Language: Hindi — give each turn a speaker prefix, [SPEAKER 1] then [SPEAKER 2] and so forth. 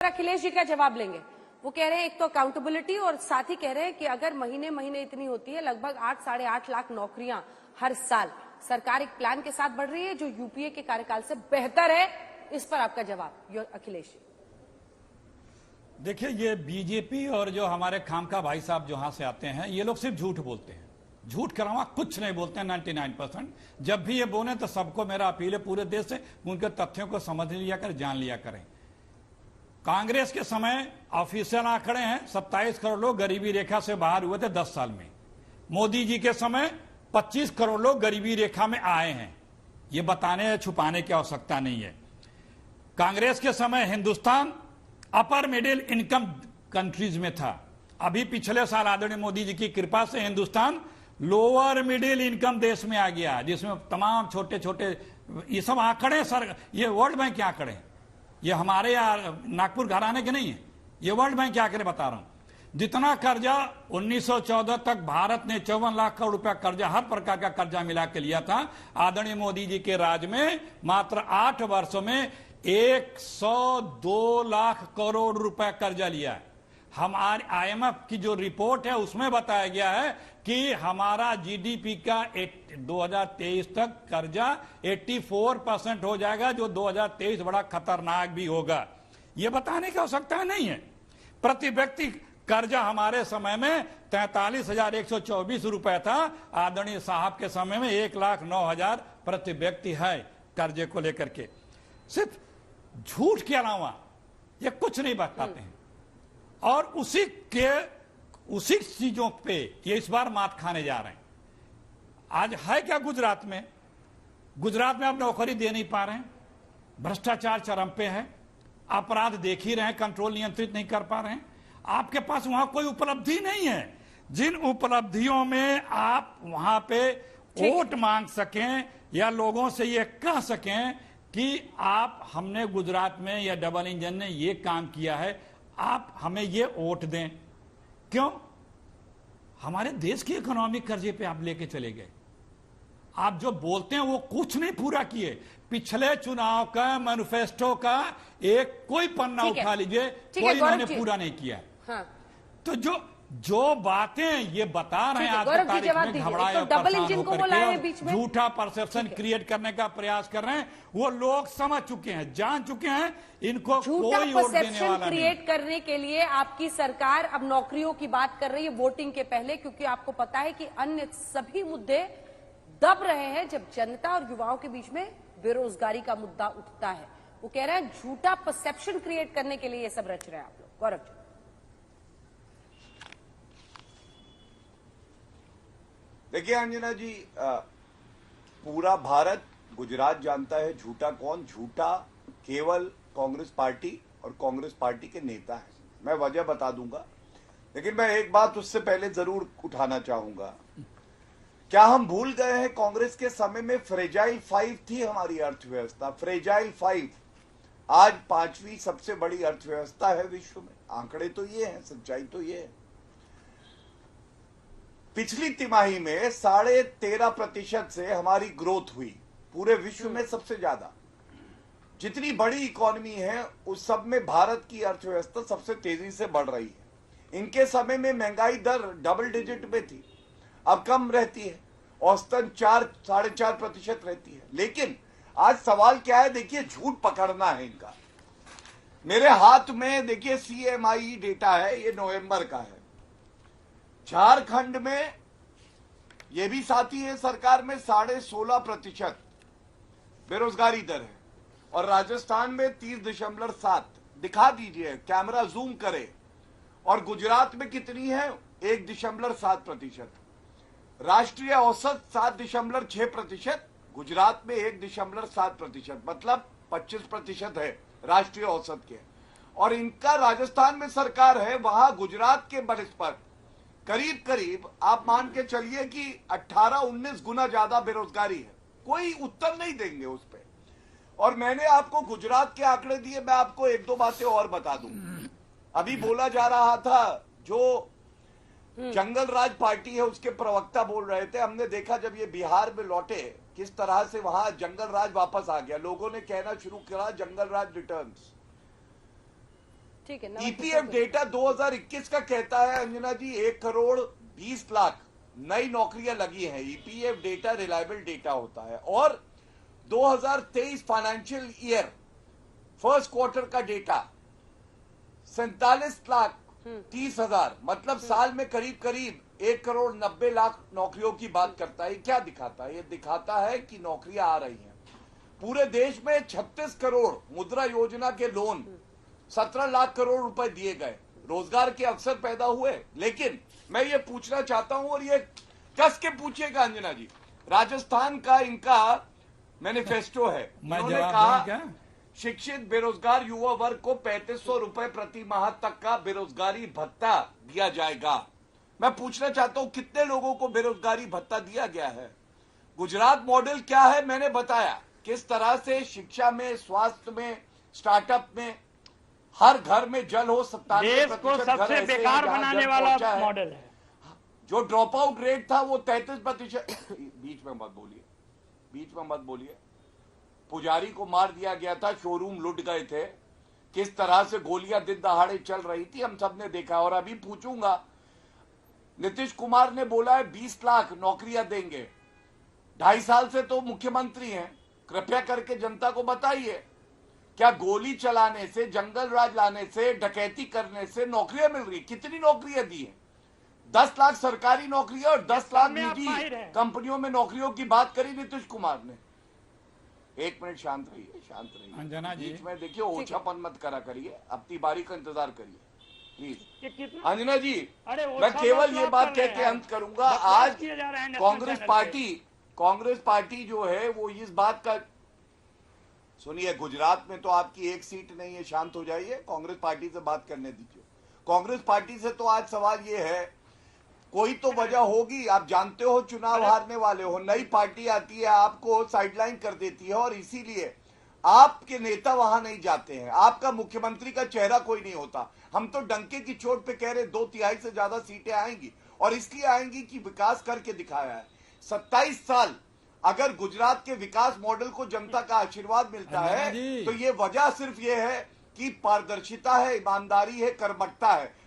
[SPEAKER 1] अखिलेश जी का जवाब लेंगे। वो कह रहे हैं एक तो अकाउंटेबिलिटी और साथ ही कह रहे हैं कि अगर महीने महीने इतनी होती है, लगभग 8-8.5 लाख नौकरियां हर साल सरकार एक प्लान के साथ बढ़ रही है जो यूपीए के कार्यकाल से बेहतर है। इस पर आपका जवाब अखिलेश जी।
[SPEAKER 2] देखिए, ये बीजेपी और जो हमारे खामखा भाई साहब जहां से आते हैं, ये लोग सिर्फ झूठ बोलते हैं। झूठ के अलावा कुछ नहीं बोलते हैं 99%। जब भी ये बोले तो सबको मेरा अपील है पूरे देश से उनके तथ्यों को समझ लिया कर, जान लिया करें। कांग्रेस के समय ऑफिशियल आंकड़े हैं 27 करोड़ लोग गरीबी रेखा से बाहर हुए थे 10 साल में। मोदी जी के समय 25 करोड़ लोग गरीबी रेखा में आए हैं। ये बताने या छुपाने की आवश्यकता नहीं है। कांग्रेस के समय Hindustan upper middle income countries में था। अभी पिछले साल आदरणीय मोदी जी की कृपा से हिंदुस्तान लोअर मिडिल इनकम देश में आ गया, जिसमें तमाम छोटे छोटे ये सब आंकड़े सर, ये वर्ल्ड बैंक के आंकड़े हैं, ये हमारे नागपुर घराने के नहीं है, ये वर्ल्ड बैंक के आंकड़े बता रहा हूं। जितना कर्जा 1914 तक भारत ने 54 लाख करोड़ रुपया कर्जा, हर प्रकार का कर्जा मिला के लिया था, आदरणीय मोदी जी के राज में मात्र 8 वर्षों में 102 लाख करोड़ रुपया कर्जा लिया है। हमारे आईएमएफ की जो रिपोर्ट है उसमें बताया गया है कि हमारा जीडीपी का 2023 तक कर्जा 84% हो जाएगा, जो 2023 बड़ा खतरनाक भी होगा। यह बताने की आवश्यकता नहीं है। प्रति व्यक्ति कर्जा हमारे समय में 43,124 रुपए था, आदरणीय साहब के समय में 1,09,000 प्रति व्यक्ति है कर्जे को लेकर के। सिर्फ झूठ के अलावा ये कुछ नहीं बताते हैं और उसी चीजों पे ये इस बार मात खाने जा रहे हैं। आज है क्या गुजरात में आप नौकरी दे नहीं पा रहे हैं, भ्रष्टाचार चरम पे है, अपराध देख ही रहे हैं, कंट्रोल नियंत्रित नहीं कर पा रहे हैं। आपके पास वहां कोई उपलब्धि नहीं है जिन उपलब्धियों में आप वहां पे वोट मांग सकें या लोगों से ये कह सकें कि आप हमने गुजरात में या डबल इंजन ने ये काम किया है, आप हमें ये वोट दें। क्यों? हमारे देश की इकोनॉमिक कर्जे पे आप लेके चले गए। आप जो बोलते हैं वो कुछ नहीं पूरा किए। पिछले चुनाव का मैनिफेस्टो का एक कोई पन्ना उठा लीजिए, कोई इन्होंने पूरा नहीं किया। हाँ। तो जो बातें ये बता रहे हैं आज की तारीख में, घबराए और परेशान होकर के झूठा परसेप्शन क्रिएट करने का प्रयास कर रहे हैं, वो लोग समझ चुके हैं, जान चुके हैं, इनको कोई वोट देने वाला नहीं।
[SPEAKER 1] क्रिएट करने के लिए आपकी सरकार अब नौकरियों की बात कर रही है वोटिंग के पहले, क्योंकि आपको पता है कि अन्य सभी मुद्दे दब रहे हैं जब जनता और युवाओं के बीच में बेरोजगारी का मुद्दा उठता है। वो कह रहे हैं झूठा परसेप्शन क्रिएट करने के लिए ये सब रच रहे हैं आप लोग। गौरव जी।
[SPEAKER 3] देखिए अंजना जी, पूरा भारत गुजरात जानता है झूठा कौन। झूठा केवल कांग्रेस पार्टी और कांग्रेस पार्टी के नेता हैं। मैं वजह बता दूंगा, लेकिन मैं एक बात उससे पहले जरूर उठाना चाहूंगा। क्या हम भूल गए हैं कांग्रेस के समय में फ्रेजाइल 5 थी हमारी अर्थव्यवस्था। फ्रेजाइल 5 आज 5वीं सबसे बड़ी अर्थव्यवस्था है विश्व में। आंकड़े तो ये हैं, सच्चाई तो ये है। पिछली तिमाही में 13.5% से हमारी ग्रोथ हुई, पूरे विश्व में सबसे ज्यादा। जितनी बड़ी इकोनॉमी है उस सब में भारत की अर्थव्यवस्था सबसे तेजी से बढ़ रही है। इनके समय में महंगाई दर डबल डिजिट में थी, अब कम रहती है, औसतन 4-4.5% रहती है। लेकिन आज सवाल क्या है, देखिए झूठ पकड़ना है इनका। मेरे हाथ में देखिए CMI डेटा है, ये नवंबर का है। झारखंड में ये भी साथी है सरकार में 16.5% बेरोजगारी दर है और राजस्थान में 30.7। दिखा दीजिए, कैमरा जूम करे। और गुजरात में कितनी है? 1.7%। राष्ट्रीय औसत 7.6%, गुजरात में 1.7%, मतलब 25% है राष्ट्रीय औसत के। और इनका राजस्थान में सरकार है, वहां गुजरात के बनिस्बत पर करीब आप मान के चलिए कि 18-19 गुना ज्यादा बेरोजगारी है। कोई उत्तर नहीं देंगे उस पे। और मैंने आपको गुजरात के आंकड़े दिए, मैं आपको 1-2 बातें और बता दूं। अभी बोला जा रहा था, जो जंगल राज पार्टी है उसके प्रवक्ता बोल रहे थे, हमने देखा जब ये बिहार में लौटे किस तरह से वहां जंगल राज वापस आ गया। लोगों ने कहना शुरू करा जंगल राज रिटर्न्स।
[SPEAKER 1] ठीक है, नमस्ते
[SPEAKER 3] ईपीएफ
[SPEAKER 1] सर।
[SPEAKER 3] डेटा 2021 का कहता है अंजना जी 1,20,00,000 नई नौकरियां लगी हैं। ईपीएफ डेटा रिलायबल डेटा होता है। और 2023 फाइनेंशियल ईयर फर्स्ट क्वार्टर का डेटा 47,30,000 मतलब साल में करीब करीब 1,90,00,000 नौकरियों की बात करता है। क्या दिखाता है? ये दिखाता है कि नौकरियां आ रही हैं। पूरे देश में 36 करोड़ मुद्रा योजना के लोन 17 लाख करोड़ रुपए दिए गए, रोजगार के अवसर पैदा हुए। लेकिन मैं ये पूछना चाहता हूं और ये कस के पूछिएगा अंजना जी, राजस्थान का इनका मैनिफेस्टो है।
[SPEAKER 2] मैं
[SPEAKER 3] उन्होंने
[SPEAKER 2] जवाब
[SPEAKER 3] कहा
[SPEAKER 2] दूं क्या?
[SPEAKER 3] शिक्षित बेरोजगार युवा वर्ग को 3500 रुपए प्रति माह तक का बेरोजगारी भत्ता दिया जाएगा। मैं पूछना चाहता हूं कितने लोगों को बेरोजगारी भत्ता दिया गया है? गुजरात मॉडल क्या है मैंने बताया, किस तरह से शिक्षा में, स्वास्थ्य में, स्टार्टअप में, हर घर में जल हो। 97%
[SPEAKER 4] देश को सबसे बेकार बनाने वाला मॉडल है।
[SPEAKER 3] जो ड्रॉप आउट रेट था वो 33%। बीच में मत बोलिए, बीच में मत बोलिए। पुजारी को मार दिया गया था, शोरूम लूट गए थे, किस तरह से गोलियां दिन दहाड़े चल रही थी हम सबने देखा। और अभी पूछूंगा, नीतीश कुमार ने बोला है 20 लाख नौकरियां देंगे। 2.5 साल से तो मुख्यमंत्री हैं, कृपया करके जनता को बताइए, क्या गोली चलाने से, जंगल राज लाने से, डकैती करने से नौकरियां मिल रही? कितनी नौकरियां दी हैं? 10 लाख सरकारी नौकरियां और 10 लाख निजी कंपनियों में नौकरियों की बात करी नीतीश कुमार ने। एक मिनट शांत रहिए, शांत रहिए
[SPEAKER 2] अंजना जी,
[SPEAKER 3] बीच में देखिए ओछापन मत करा करिए, अपनी बारी का इंतजार करिए प्लीज।
[SPEAKER 4] कितना
[SPEAKER 3] अंजना जी,
[SPEAKER 4] अरे
[SPEAKER 3] मैं केवल ये बात कह के अंत करूंगा। आज कांग्रेस पार्टी जो है वो इस बात का, सुनिए, गुजरात में तो आपकी एक सीट नहीं है, शांत हो जाइए, कांग्रेस पार्टी से बात करने दीजिए। कांग्रेस पार्टी से तो आज सवाल ये है, कोई तो वजह होगी, आप जानते हो चुनाव हारने वाले हो, नई पार्टी आती है आपको साइडलाइन कर देती है और इसीलिए आपके नेता वहां नहीं जाते हैं, आपका मुख्यमंत्री का चेहरा कोई नहीं होता। हम तो डंके की चोट पे कह रहे 2/3 से ज्यादा सीटें आएंगी और इसलिए आएंगी कि विकास करके दिखाया है। 27 साल अगर गुजरात के विकास मॉडल को जनता का आशीर्वाद मिलता है तो ये वजह सिर्फ ये है कि पारदर्शिता है, ईमानदारी है, कर्मठता है।